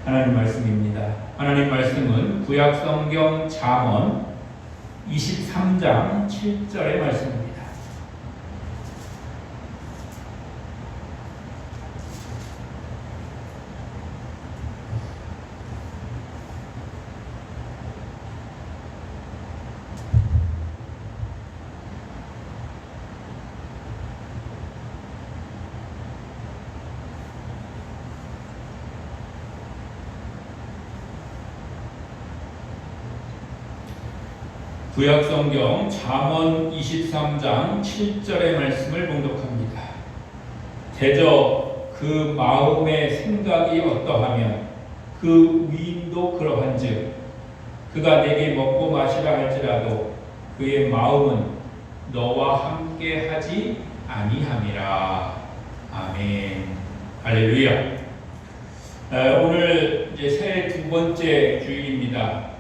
하나님 말씀입니다. 하나님 말씀은 구약성경 잠언 23장 7절의 말씀입니다. 구약성경 잠언 23장 7절의 말씀을 봉독합니다. 대저 그 마음의 생각이 어떠하면 그 위임도 그러한즉 그가 내게 먹고 마시라 할지라도 그의 마음은 너와 함께 하지 아니함이라. 아멘. 할렐루야. 오늘 이제 새해 두 번째 주일입니다.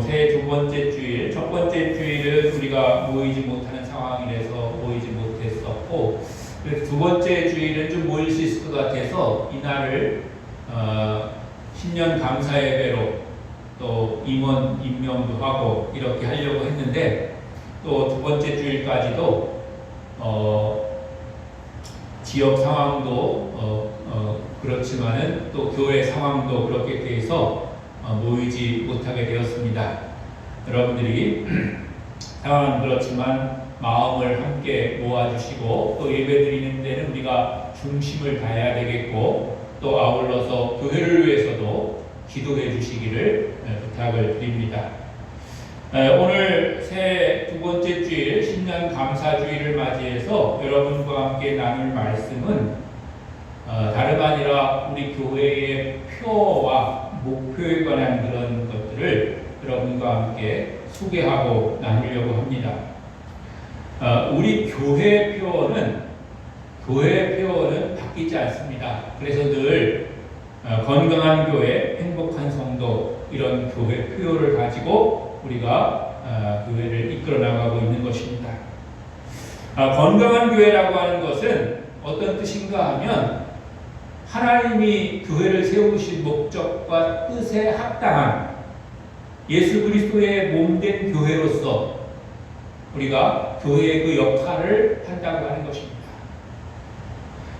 새해 두 번째 주일, 첫 번째 주일은 우리가 모이지 못하는 상황이라서 모이지 못했었고, 그래서 두 번째 주일은 좀 모일 수 있을 것 같아서 이날을 신년 감사 예배로 또 임원 임명도 하고 이렇게 하려고 했는데, 또 두 번째 주일까지도 지역 상황도 그렇지만은 또 교회 상황도 그렇게 돼서 모이지 못하게 되었습니다. 여러분들이 상황은 그렇지만 마음을 함께 모아주시고 또 예배드리는 데는 우리가 중심을 다해야 되겠고 또 아울러서 교회를 위해서도 기도해 주시기를 부탁을 드립니다. 오늘 새해 두 번째 주일 신년 감사주일을 맞이해서 여러분과 함께 나눌 말씀은 다름 아니라 우리 교회의 표와 목표에 관한 그런 것들을 여러분과 함께 소개하고 나누려고 합니다. 우리 교회 표어는 바뀌지 않습니다. 그래서 늘 건강한 교회, 행복한 성도 이런 교회 표어를 가지고 우리가 교회를 이끌어 나가고 있는 것입니다. 건강한 교회라고 하는 것은 어떤 뜻인가 하면 하나님이 교회를 세우신 목적과 뜻에 합당한 예수 그리스도의 몸된 교회로서 우리가 교회의 그 역할을 한다고 하는 것입니다.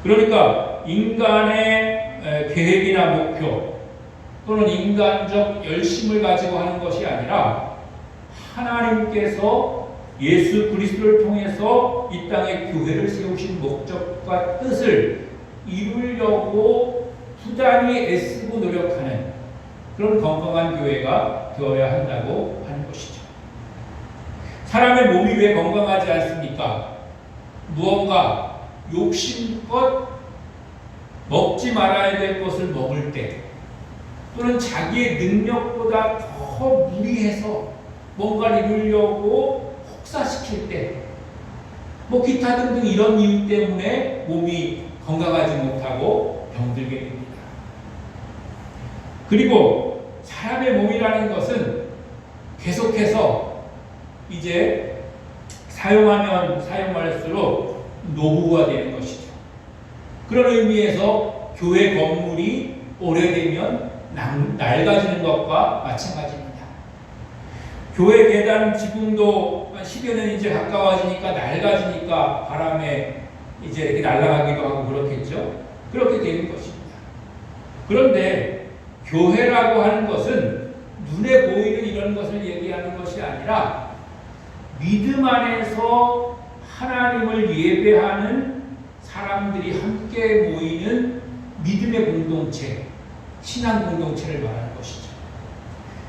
그러니까 인간의 계획이나 목표 또는 인간적 열심을 가지고 하는 것이 아니라 하나님께서 예수 그리스도를 통해서 이 땅에 교회를 세우신 목적과 뜻을 이루려고 부단히 애쓰고 노력하는 그런 건강한 교회가 되어야 한다고 하는 것이죠. 사람의 몸이 왜 건강하지 않습니까? 무언가 욕심껏 먹지 말아야 될 것을 먹을 때 또는 자기의 능력보다 더 무리해서 뭔가를 이루려고 혹사시킬 때 기타 등등 이런 이유 때문에 몸이 건강하지 못하고 병들게 됩니다. 그리고 사람의 몸이라는 것은 계속해서 이제 사용하면 사용할수록 노후가 되는 것이죠. 그런 의미에서 교회 건물이 오래되면 낡아지는 것과 마찬가지입니다. 교회 계단 지붕도 10여 년 이제 가까워지니까 낡아지니까 바람에 이제 이렇게 날아가기도 하고 그렇겠죠. 그렇게 되는 것입니다. 그런데 교회라고 하는 것은 눈에 보이는 이런 것을 얘기하는 것이 아니라 믿음 안에서 하나님을 예배하는 사람들이 함께 모이는 믿음의 공동체, 신앙 공동체를 말하는 것이죠.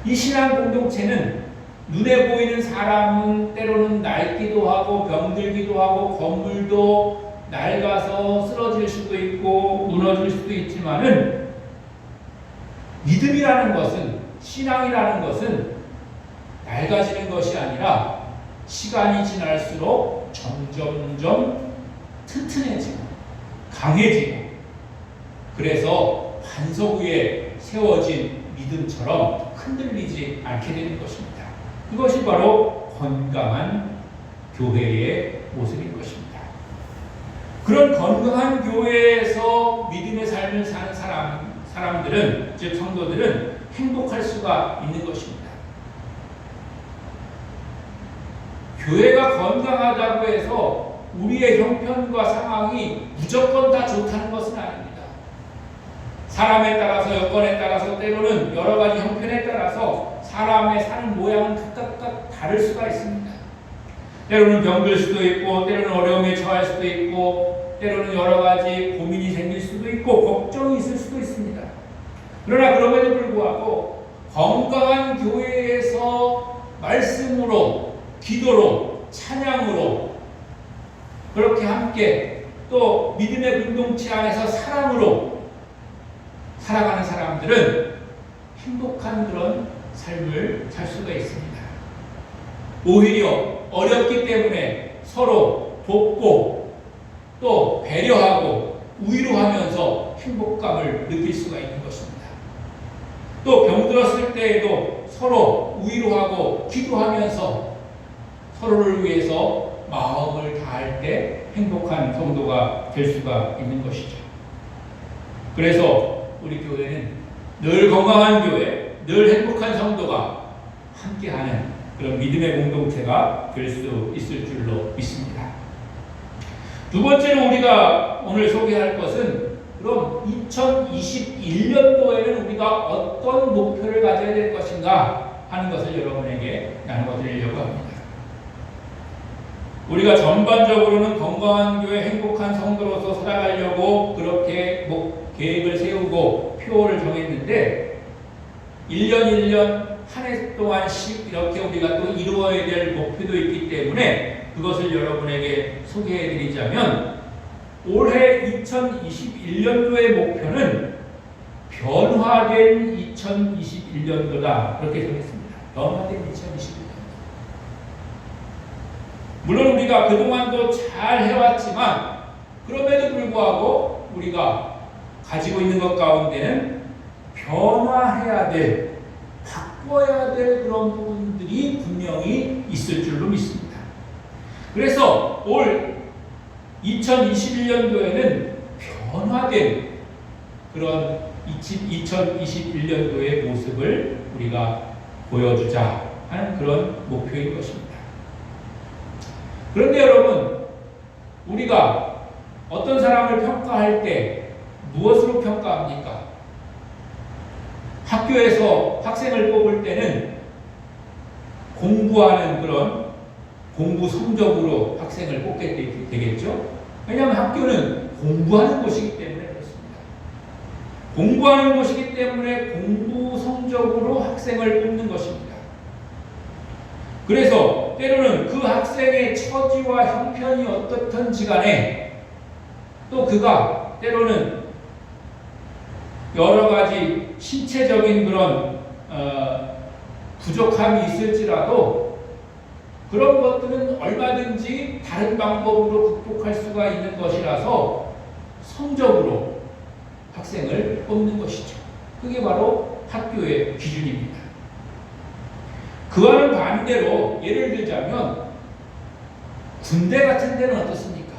이 신앙 공동체는 눈에 보이는 사람은 때로는 낡기도 하고 병들기도 하고 건물도 낡아서 쓰러질 수도 있고 무너질 수도 있지만은 믿음이라는 것은, 신앙이라는 것은 낡아지는 것이 아니라 시간이 지날수록 점점점 튼튼해지고 강해지고 그래서 반석 위에 세워진 믿음처럼 흔들리지 않게 되는 것입니다. 그것이 바로 건강한 교회의 모습인 것입니다. 그런 건강한 교회에서 믿음의 삶을 사는 사람들은, 즉 성도들은 행복할 수가 있는 것입니다. 교회가 건강하다고 해서 우리의 형편과 상황이 무조건 다 좋다는 것은 아닙니다. 사람에 따라서, 여건에 따라서, 때로는 여러 가지 형편에 따라서 사람의 사는 모양은 각각 다를 수가 있습니다. 때로는 병들 수도 있고, 때로는 어려움에 처할 수도 있고, 때로는 여러 가지 고민이 생길 수도 있고, 걱정이 있을 수도 있습니다. 그러나 그럼에도 불구하고 건강한 교회에서 말씀으로, 기도로, 찬양으로 그렇게 함께, 또 믿음의 공동체 안에서 사랑으로 살아가는 사람들은 행복한 그런 삶을 살 수가 있습니다. 오히려 어렵기 때문에 서로 돕고 또 배려하고 위로하면서 행복감을 느낄 수가 있는 것입니다. 또 병들었을 때에도 서로 위로하고 기도하면서 서로를 위해서 마음을 다할 때 행복한 성도가 될 수가 있는 것이죠. 그래서 우리 교회는 늘 건강한 교회, 늘 행복한 성도가 함께하는 그런 믿음의 공동체가 될 수 있을 줄로 믿습니다. 두 번째로 우리가 오늘 소개할 것은, 그럼 2021년도에는 우리가 어떤 목표를 가져야 될 것인가 하는 것을 여러분에게 나누어 드리려고 합니다. 우리가 전반적으로는 건강한 교회, 행복한 성도로서 살아가려고 그렇게 계획을 세우고 표를 정했는데, 1년 1년 한 해 동안씩 이렇게 우리가 또 이루어야 될 목표도 있기 때문에 그것을 여러분에게 소개해 드리자면, 올해 2021년도의 목표는 변화된 2021년도다, 그렇게 정했습니다. 변화된 2021년도. 물론 우리가 그동안도 잘 해왔지만 그럼에도 불구하고 우리가 가지고 있는 것 가운데는 변화해야 될, 바꿔야 될 그런 부분들이 분명히 있을 줄로 믿습니다. 그래서 올 2021년도에는 변화된 그런 2021년도의 모습을 우리가 보여주자 하는 그런 목표인 것입니다. 그런데 여러분, 우리가 어떤 사람을 평가할 때 무엇으로 평가합니까? 학교에서 학생을 뽑을 때는 공부하는 그런 공부 성적으로 학생을 뽑게 되겠죠? 왜냐하면 학교는 공부하는 곳이기 때문에 그렇습니다. 공부하는 곳이기 때문에 공부 성적으로 학생을 뽑는 것입니다. 그래서 때로는 그 학생의 처지와 형편이 어떻든지 간에, 또 그가 때로는 여러 가지 신체적인 그런 부족함이 있을지라도 그런 것들은 얼마든지 다른 방법으로 극복할 수가 있는 것이라서 성적으로 학생을 뽑는 것이죠. 그게 바로 학교의 기준입니다. 그와는 반대로 예를 들자면 군대 같은 데는 어떻습니까?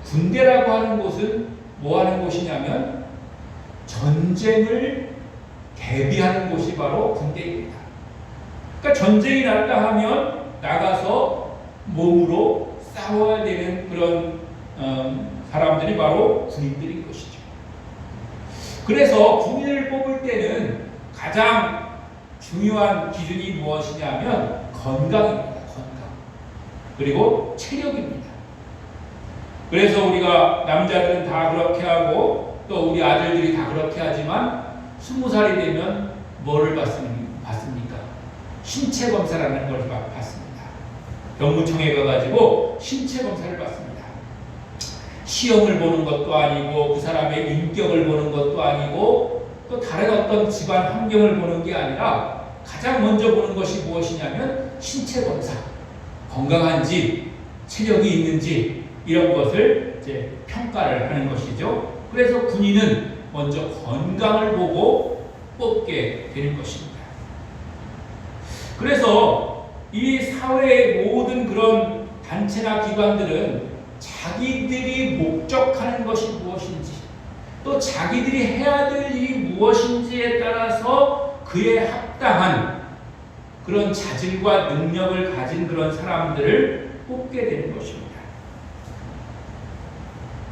군대라고 하는 곳은 뭐 하는 곳이냐면 전쟁을 대비하는 곳이 바로 군대입니다. 그러니까 전쟁이 났다 하면 나가서 몸으로 싸워야 되는 그런 사람들이 바로 군인들인 것이죠. 그래서 군인을 뽑을 때는 가장 중요한 기준이 무엇이냐면 건강입니다. 건강. 그리고 체력입니다. 그래서 우리가 남자들은 다 그렇게 하고 또 우리 아들들이 다 그렇게 하지만 20살이 되면 뭐를 받습니까? 신체 검사라는 걸 받습니다. 병무청에 가가지고 신체 검사를 받습니다. 시험을 보는 것도 아니고 그 사람의 인격을 보는 것도 아니고 또 다른 어떤 집안 환경을 보는 게 아니라 가장 먼저 보는 것이 무엇이냐면 신체 검사, 건강한지 체력이 있는지 이런 것을 이제 평가를 하는 것이죠. 그래서 군인은 먼저 건강을 보고 뽑게 되는 것입니다. 그래서 이 사회의 모든 그런 단체나 기관들은 자기들이 목적하는 것이 무엇인지, 또 자기들이 해야 될 일이 무엇인지에 따라서 그에 합당한 그런 자질과 능력을 가진 그런 사람들을 뽑게 되는 것입니다.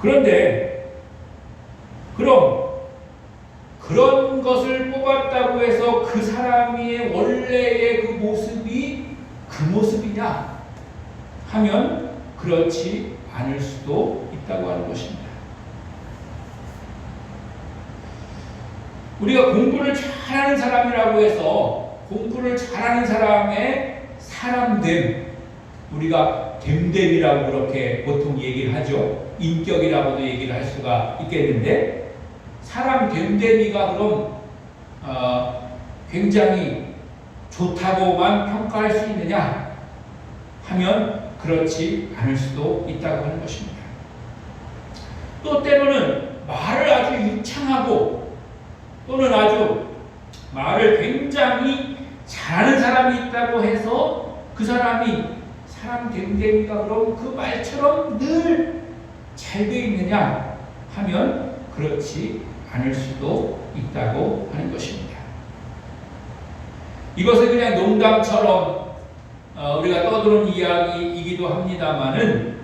그런데 그럼 그런 것을 뽑았다고 해서 그 사람의 원래의 그 모습이 그 모습이냐 하면 그렇지 않을 수도 있다고 하는 것입니다. 우리가 공부를 잘하는 사람이라고 해서 공부를 잘하는 사람의 사람됨, 우리가 됨됨이라고 그렇게 보통 얘기를 하죠. 인격이라고도 얘기를 할 수가 있겠는데, 사람 됨됨이가 그럼 굉장히 좋다고만 평가할 수 있느냐 하면 그렇지 않을 수도 있다고 하는 것입니다. 또 때로는 말을 아주 유창하고 또는 아주 말을 굉장히 잘하는 사람이 있다고 해서 그 사람이 사람 됨됨이가 그럼 그 말처럼 늘 잘 돼 있느냐 하면 그렇지 않을 수도 있다고 하는 것입니다. 이것은 그냥 농담처럼 우리가 떠드는 이야기이기도 합니다만은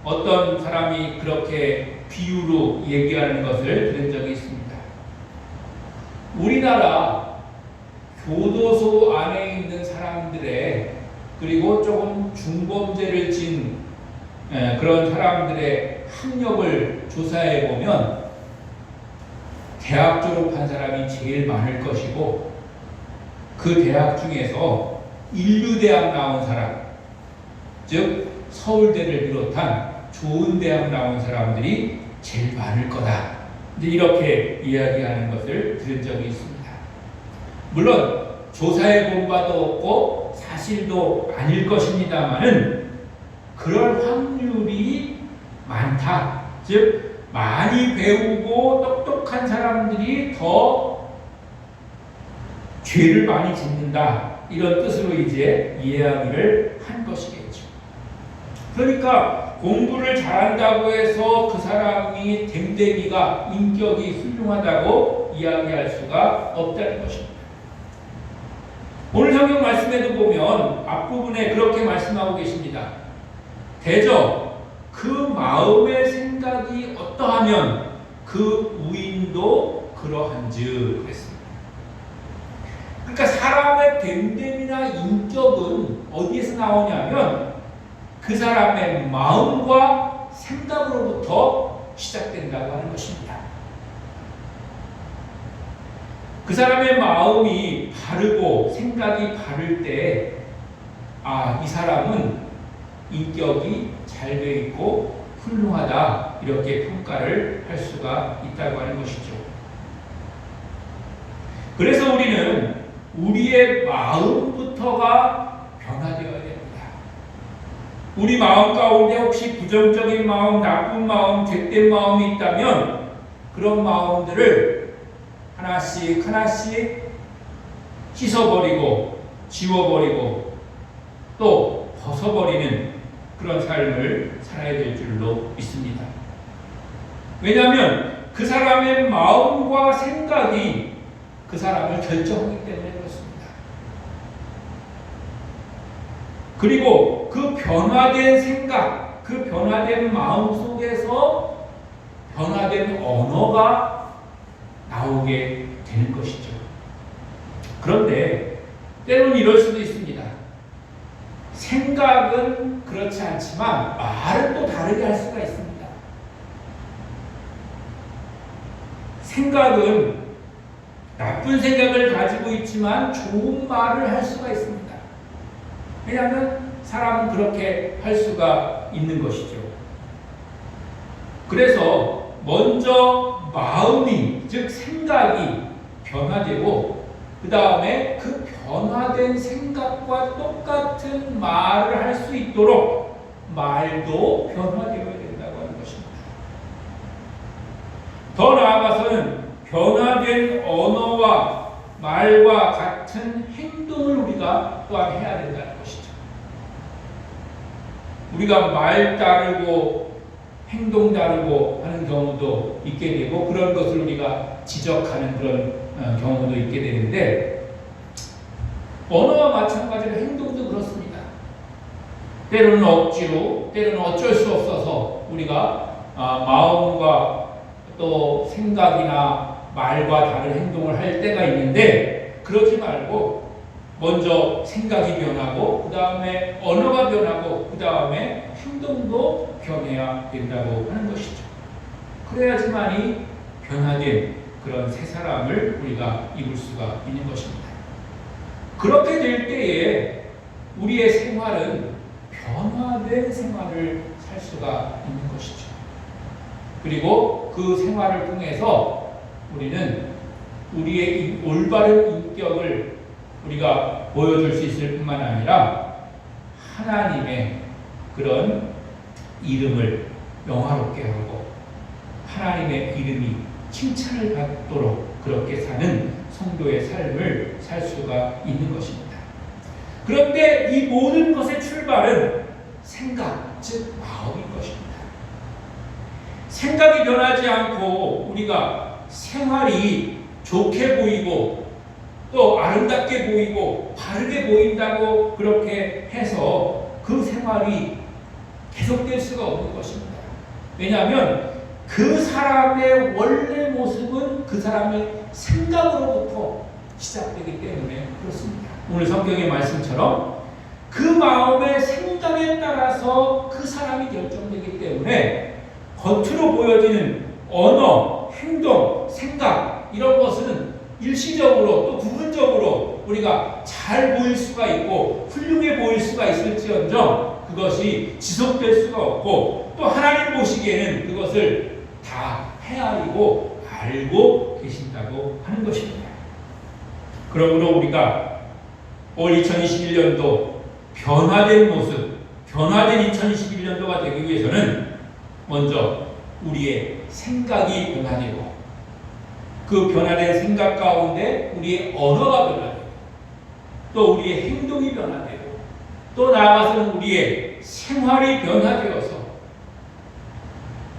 어떤 사람이 그렇게 비유로 얘기하는 것을 들은 적이 있습니다. 우리나라 교도소 안에 있는 사람들의 그리고 조금 중범죄를 진 그런 사람들의 학력을 조사해 보면 대학 졸업한 사람이 제일 많을 것이고 그 대학 중에서 인류대학 나온 사람, 즉 서울대를 비롯한 좋은 대학 나온 사람들이 제일 많을 거다. 이렇게 이야기하는 것을 들은 적이 있습니다. 물론 조사해 본 바도 없고 사실도 아닐 것입니다만은 그럴 확률이 많다. 즉 많이 배우고 똑똑한 사람들이 더 죄를 많이 짓는다. 이런 뜻으로 이제 이해하기를 한 것이겠죠. 그러니까 공부를 잘한다고 해서 그 사람이 됨됨이가 인격이 훌륭하다고 이야기할 수가 없다는 것입니다. 오늘 성경 말씀에도 보면 앞부분에 그렇게 말씀하고 계십니다. 대저 그 마음의 생각이 어떠하면 그 우인도 그러한즉 그랬습니다. 그러니까 사람의 됨됨이나 인격은 어디에서 나오냐면 그 사람의 마음과 생각으로부터 시작된다고 하는 것입니다. 그 사람의 마음이 바르고 생각이 바를 때, 이 사람은 인격이 잘 되어 있고 훌륭하다 이렇게 평가를 할 수가 있다고 하는 것이죠. 그래서 우리는 우리의 마음부터가 변화되어야 됩니다. 우리 마음 가운데 혹시 부정적인 마음, 나쁜 마음, 죄된 마음이 있다면 그런 마음들을 하나씩 하나씩 씻어버리고 지워버리고 또 벗어버리는 그런 삶을 살아야 될 줄로 믿습니다. 왜냐하면 그 사람의 마음과 생각이 그 사람을 결정하기 때문에 그렇습니다. 그리고 그 변화된 생각, 그 변화된 마음 속에서 변화된 언어가 나오게 되는 것이죠. 그런데 때로는 이럴 수도 있습니다. 생각은 그렇지 않지만 말은 또 다르게 할 수가 있습니다. 생각은 나쁜 생각을 가지고 있지만 좋은 말을 할 수가 있습니다. 왜냐하면 사람은 그렇게 할 수가 있는 것이죠. 그래서 먼저 마음이, 즉 생각이 변화되고 그 다음에 그 변화된 생각과 똑같은 말을 할 수 있도록 말도 변화되어야 된다고 하는 것입니다. 더 나아가서는 변화된 언어와 말과 같은 행동을 우리가 또한 해야 된다는 것이죠. 우리가 말 따르고 행동 다르고 하는 경우도 있게 되고 그런 것을 우리가 지적하는 그런 경우도 있게 되는데 언어와 마찬가지로 행동도 그렇습니다. 때로는 억지로, 때로는 어쩔 수 없어서 우리가 마음과 또 생각이나 말과 다른 행동을 할 때가 있는데 그러지 말고 먼저 생각이 변하고 그 다음에 언어가 변하고 그 다음에 행동도 변해야 된다고 하는 것이죠. 그래야지만이 변화된 그런 새 사람을 우리가 입을 수가 있는 것입니다. 그렇게 될 때에 우리의 생활은 변화된 생활을 살 수가 있는 것이죠. 그리고 그 생활을 통해서 우리는 우리의 올바른 인격을 우리가 보여줄 수 있을 뿐만 아니라 하나님의 그런 이름을 영화롭게 하고 하나님의 이름이 칭찬을 받도록 그렇게 사는 성도의 삶을 살 수가 있는 것입니다. 그런데 이 모든 것의 출발은 생각, 즉 마음인 것입니다. 생각이 변하지 않고 우리가 생활이 좋게 보이고 또 아름답게 보이고 바르게 보인다고 그렇게 해서 그 생활이 계속될 수가 없는 것입니다. 왜냐하면 그 사람의 원래 모습은 그 사람의 생각으로부터 시작되기 때문에 그렇습니다. 오늘 성경의 말씀처럼 그 마음의 생각에 따라서 그 사람이 결정되기 때문에 겉으로 보여지는 언어, 행동, 생각 이런 것은 일시적으로 또 부분적으로 우리가 잘 보일 수가 있고 훌륭해 보일 수가 있을지언정 그것이 지속될 수가 없고 또 하나님 보시기에는 그것을 다 헤아리고 알고 계신다고 하는 것입니다. 그러므로 우리가 올 2021년도 변화된 모습, 변화된 2021년도가 되기 위해서는 먼저 우리의 생각이 변화되고 그 변화된 생각 가운데 우리의 언어가 변화되고 또 우리의 행동이 변화되고 또 나아가서는 우리의 생활이 변화되어서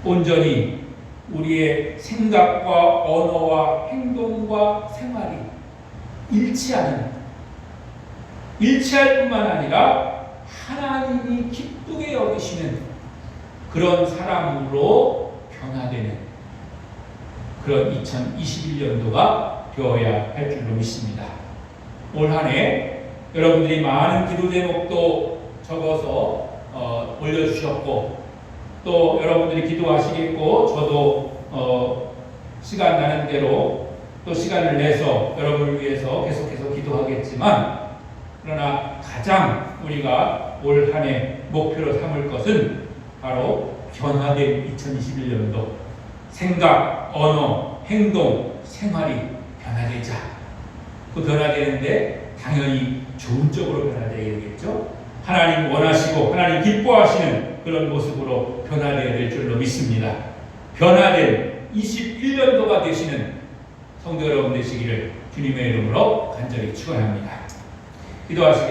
온전히 우리의 생각과 언어와 행동과 생활이 일치할 뿐만 아니라 하나님이 기쁘게 여기시는 그런 사람으로 변화되는 그런 2021년도가 되어야 할 줄로 믿습니다. 올 한 해 여러분들이 많은 기도 제목도 적어서 올려주셨고 또 여러분들이 기도하시겠고 저도 시간 나는 대로 또 시간을 내서 여러분을 위해서 계속해서 기도하겠지만 그러나 가장 우리가 올 한 해 목표로 삼을 것은 바로 변화된 2021년도 생각, 언어, 행동, 생활이 변화되자. 그 변화되는데 당연히 좋은 쪽으로 변화되어야 되겠죠. 하나님 원하시고 하나님 기뻐하시는 그런 모습으로 변화되어야 될 줄로 믿습니다. 변화된 21년도가 되시는 성도 여러분 되시기를 주님의 이름으로 간절히 축원합니다. 기도하시겠습니다.